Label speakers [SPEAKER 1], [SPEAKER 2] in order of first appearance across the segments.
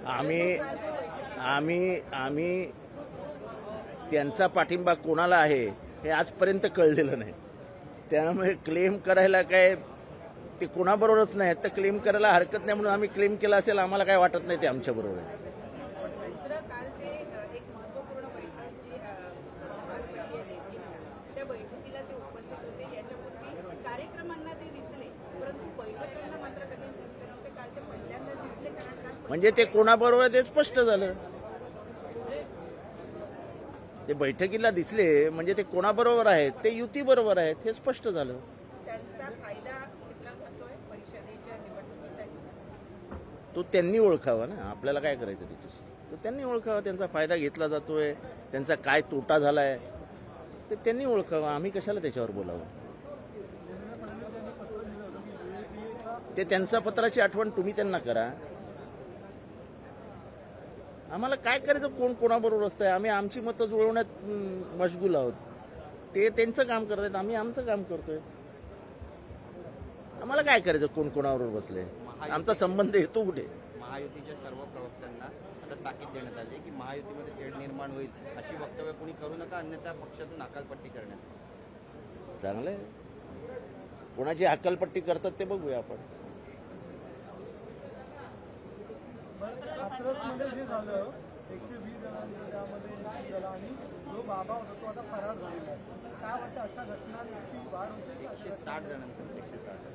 [SPEAKER 1] आम्ही आम्ही आम्ही त्यांचा पाठिंबा कोणाला आहे हे आजपर्यंत कळलेलं नाही. त्यामुळे क्लेम करायला काय ते कोणाबरोबरच नाही तर क्लेम करायला हरकत नाही म्हणून आम्ही क्लेम केला असेल आम्हाला काय वाटत नाही ते आमच्या बरोबर आहे.
[SPEAKER 2] काल ते एक महत्त्वपूर्ण बैठक जी त्या बैठकीला ते उपस्थित होते. याच्यापूर्वी कार्यक्रमांना ते दिसले परंतु बैठकांना मात्र कधीच दिसले नव्हते. काल ते पहिल्यांदा दिसले कारण
[SPEAKER 1] म्हणजे ते कोणाबरोबर ते स्पष्ट झालं. ते बैठकीला दिसले म्हणजे ते कोणाबरोबर आहेत ते युती बरोबर आहेत हे स्पष्ट झालं.
[SPEAKER 2] त्यांचा फायदा घेतला जातोय परिषदेच्या निवडणुकीसाठी.
[SPEAKER 1] तो त्यांनी ओळखावा ना, आपल्याला काय करायचं त्याच्याशी. तो त्यांनी ओळखावा त्यांचा फायदा घेतला जातोय, त्यांचा काय तोटा झालाय ते त्यांनी ओळखावा. आम्ही कशाला त्याच्यावर बोलावं. ते त्यांच्या पत्राची आठवण तुम्ही त्यांना करा. आम्हाला काय करायचं कोण कोणाबरोबर असतंय. आम्ही आमची मतं जुळवण्यात मशगूल आहोत. ते त्यांचं काम करतायत, आम्ही आमचं काम करतोय. आम्हाला काय करायचं कोण कोणाबरोबर बसले. आमचा संबंध येतो कुठे.
[SPEAKER 3] महायुतीच्या सर्व प्रवक्त्यांना आता ताकीद देण्यात आली की महायुतीमध्ये तेढ निर्माण होईल अशी वक्तव्य कोणी करू नका अन्यथा पक्षातून हकालपट्टी करण्यात.
[SPEAKER 1] चांगलंय. कोणाची हकालपट्टी करतात ते बघूया आपण.
[SPEAKER 4] हाथरसमध्ये जे झालं 120 जणांनी त्यामध्ये झाला आणि जो बाबा होता तो आता फरार झालेला आहे. काय वाटतं अशा घटनांची वाढ होते.
[SPEAKER 3] 160 जणांचं 160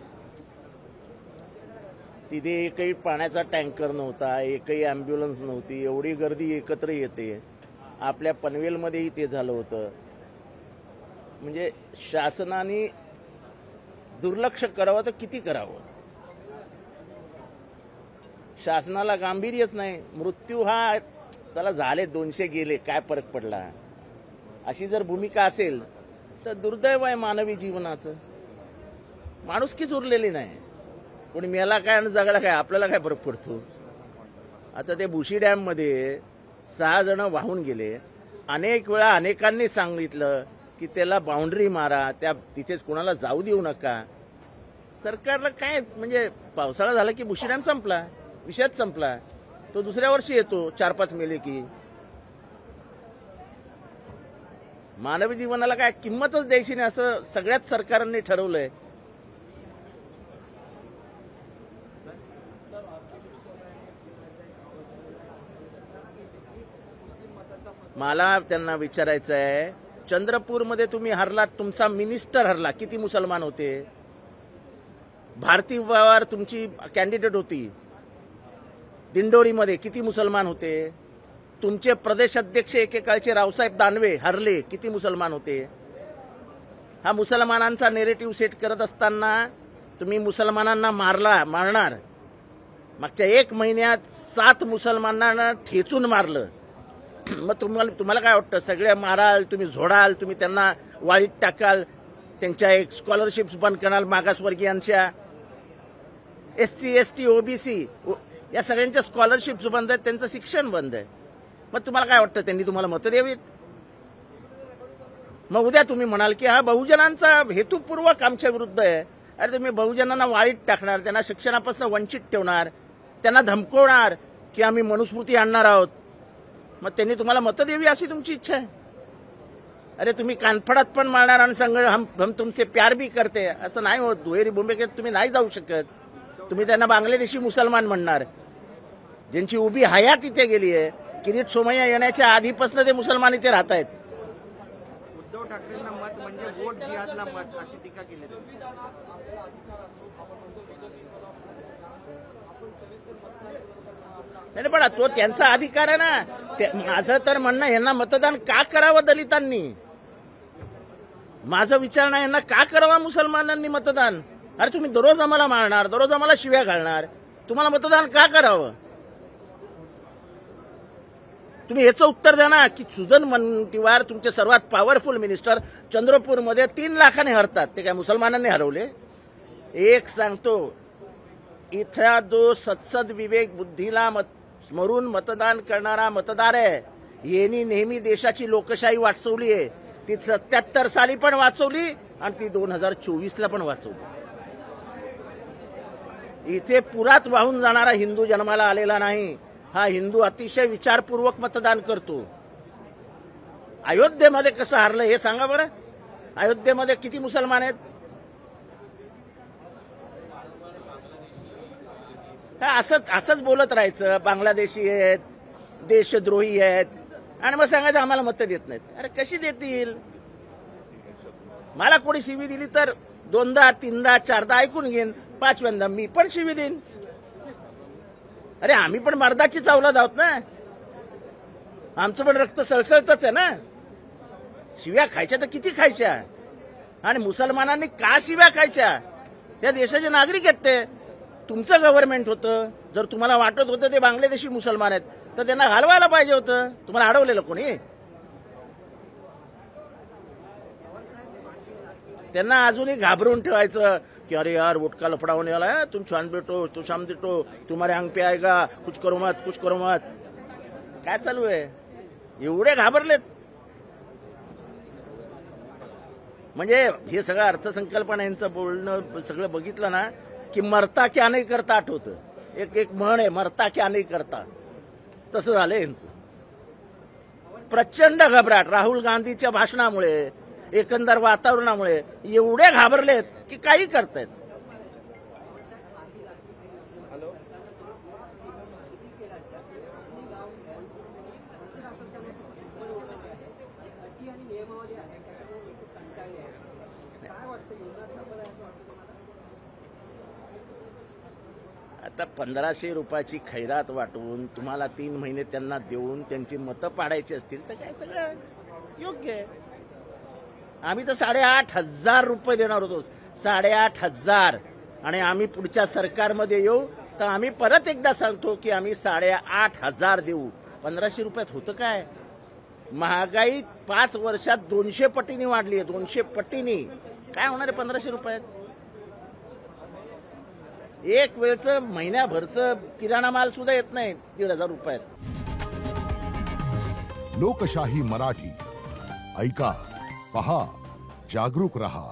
[SPEAKER 1] तिथे एकही पाण्याचा टँकर नव्हता, एकही अँब्युलन्स नव्हती. एवढी गर्दी एकत्र येते. आपल्या पनवेलमध्येही ते झालं होतं. म्हणजे शासनाने दुर्लक्ष करावं तर किती करावं. शासनाला गांभीर्यच नाही. मृत्यू हा चला झाले 200 गेले काय फरक पडला अशी जर भूमिका असेल तर दुर्दैव आहे मानवी जीवनाचं. माणुसकीच उरलेली नाही. कोणी मेला काय आणि जगाला काय आपल्याला काय फरक पडतो. आता ते भुशी डॅम मध्ये 6 जण वाहून गेले. अनेक वेळा अनेकांनी सांगितलं की त्याला बाउंड्री मारा, त्या तिथेच कोणाला जाऊ देऊ नका. सरकारला काय म्हणजे पावसाळा झाला की भुशी डॅम संपला, विषयच संपला. तो दुसऱ्या वर्षी येतो 4-5 मेले की. मानवी जीवनाला काय किंमतच द्यायची नाही असं सगळ्याच सरकारांनी ठरवलंय. मला त्यांना विचारायचं आहे चंद्रपूरमध्ये तुम्ही हरलात, तुमचा मिनिस्टर हरला, किती मुसलमान होते. भारती पवार तुमची कॅन्डिडेट होती. दिंडोरीमध्ये किती मुसलमान होते. तुमचे प्रदेश अध्यक्ष एकेकाळचे रावसाहेब दानवे हरले, किती मुसलमान होते. हा मुसलमानांचा नेरेटिव्ह सेट करत असताना तुम्ही मुसलमानांना मारणार. मागच्या 1 महिन्यात 7 मुसलमानांना ठेचून मारलं. मग तुम्हाला काय वाटतं सगळे माराल, तुम्ही झोडाल, तुम्ही त्यांना वाळीत टाकाल, त्यांच्या एक स्कॉलरशिप्स बंद कराल मागासवर्गीयांच्या. SC ST OBC या सगळ्यांच्या स्कॉलरशिप्स बंद आहेत, त्यांचं शिक्षण बंद आहे. मग तुम्हाला काय वाटतं त्यांनी तुम्हाला मतं द्यावीत. मग उद्या तुम्ही म्हणाल की हा बहुजनांचा हेतुपूर्वक आमच्या विरुद्ध आहे. अरे तुम्ही बहुजनांना वाळीत टाकणार, त्यांना शिक्षणापासून वंचित ठेवणार, त्यांना धमकवणार की आम्ही मनुस्मृती आणणार आहोत. मग त्यांनी तुम्हाला मतं द्यावी अशी तुमची इच्छा आहे. अरे तुम्ही कानफडात पण मारणार आणि सांग हम तुमसे प्यार भी करते, असं नाही होत. दुहेरी भूमिकेत तुम्ही नाही जाऊ शकत. तुम्ही त्यांना बांगलादेशी मुसलमान म्हणणार ज्यांची उभी हयात इथे गेली आहे. किरीट सोमय्या येण्याच्या आधीपासून ते मुसलमान इथे राहत आहेत.
[SPEAKER 3] उद्धव ठाकरेंना मत म्हणजे वोट जिहादला मत अशी टीका केली.
[SPEAKER 1] नाही पण तो त्यांचा अधिकार आहे ना. माझं तर म्हणणं यांना मतदान का करावं दलितांनी. माझं विचार नाही यांना का करावं मुसलमानांनी मतदान. अरे तुम्ही दररोज आम्हाला मारणार, दररोज आम्हाला शिव्या घालणार, तुम्हाला मतदान का करावं. तुम्ही याचं उत्तर द्या ना की सुजन मुनगंटीवार तुमचे सर्वात पॉवरफुल मिनिस्टर चंद्रपूरमध्ये 3 लाखाने हरतात. ते काय मुसलमानांनी हरवले. एक सांगतो, इथला जो सत्सद विवेक बुद्धीला स्मरून मतदान करणारा मतदार आहे यांनी नेहमी देशाची लोकशाही वाचवली आहे. ती 77 साली पण वाचवली आणि ती 2024ला पण वाचवली. इथे पुरात वाहून जाणारा हिंदू जन्माला आलेला नाही. हा हिंदू अतिशय विचारपूर्वक मतदान करतो. अयोध्येमध्ये कसं हारलं हे सांगा बरं. अयोध्येमध्ये किती मुसलमान आहेत? असंच बोलत राहायचं. बांगलादेशी आहेत, देशद्रोही आहेत, आणि मग सांगायचं आम्हाला मतं देत नाहीत. अरे कशी देतील? मला कोणी शिवी दिली तर 2दा 3दा 4दा ऐकून घेईन, 5व्यांदा मी पण शिवी देईन. अरे आम्ही पण मर्दाचीच अवलाद आहोत ना. आमचं पण रक्त सळसळतच आहे ना. शिव्या खायच्या तर किती खायच्या, आणि मुसलमानांनी का शिव्या खायच्या? त्या देशाचे नागरिक आहेत ते. तुमचं गव्हर्नमेंट होतं. जर तुम्हाला वाटत होतं ते बांगलादेशी मुसलमान आहेत तर त्यांना घालवायला पाहिजे होतं. तुम्हाला अडवलेलं कोणी? त्यांना अजूनही घाबरून ठेवायचं की अरे यार वोट का लफड़ा होने वाला है, तुम छान बेटो तू शाम देटो तुम्हारे अंग पे आएगा, कुछ करो मत. काय चालू आहे? एवढे घाबरलेत. म्हणजे हे सगळं अर्थसंकल्पना यांचं बोलणं सगळं बघितलं ना की मरता क्या नाही करता आठवतं. एक म्हण आहे, मरता क्या नाही करता. तसं झालं यांचं. प्रचंड घबराट राहुल गांधीच्या भाषणामुळे, एकंदर वातावरणामुळे एवढे घाबरलेत की काही करतायत. आता 1500 रुपयाची खैरात वाटून तुम्हाला 3 महिने त्यांना देऊन त्यांची मतं पाडायची असतील तर काय सगळं योग्य आहे. आम्ही तर 8,500 रुपये देणार होतो. 8,500. आणि आम्ही पुढच्या सरकारमध्ये येऊ तर आम्ही परत एकदा सांगतो की आम्ही 8,500 देऊ. 1500 रुपयात होतं काय? महागाई 5 वर्षात 200 पटीने वाढली आहे. 200 पटीने. काय होणार आहे 1500 रुपयात? एक वेळचं महिन्याभरचं किराणा माल सुद्धा येत नाही 1,500 रुपयात.
[SPEAKER 5] लोकशाही मराठी ऐका, पहा, जागरूक रहा.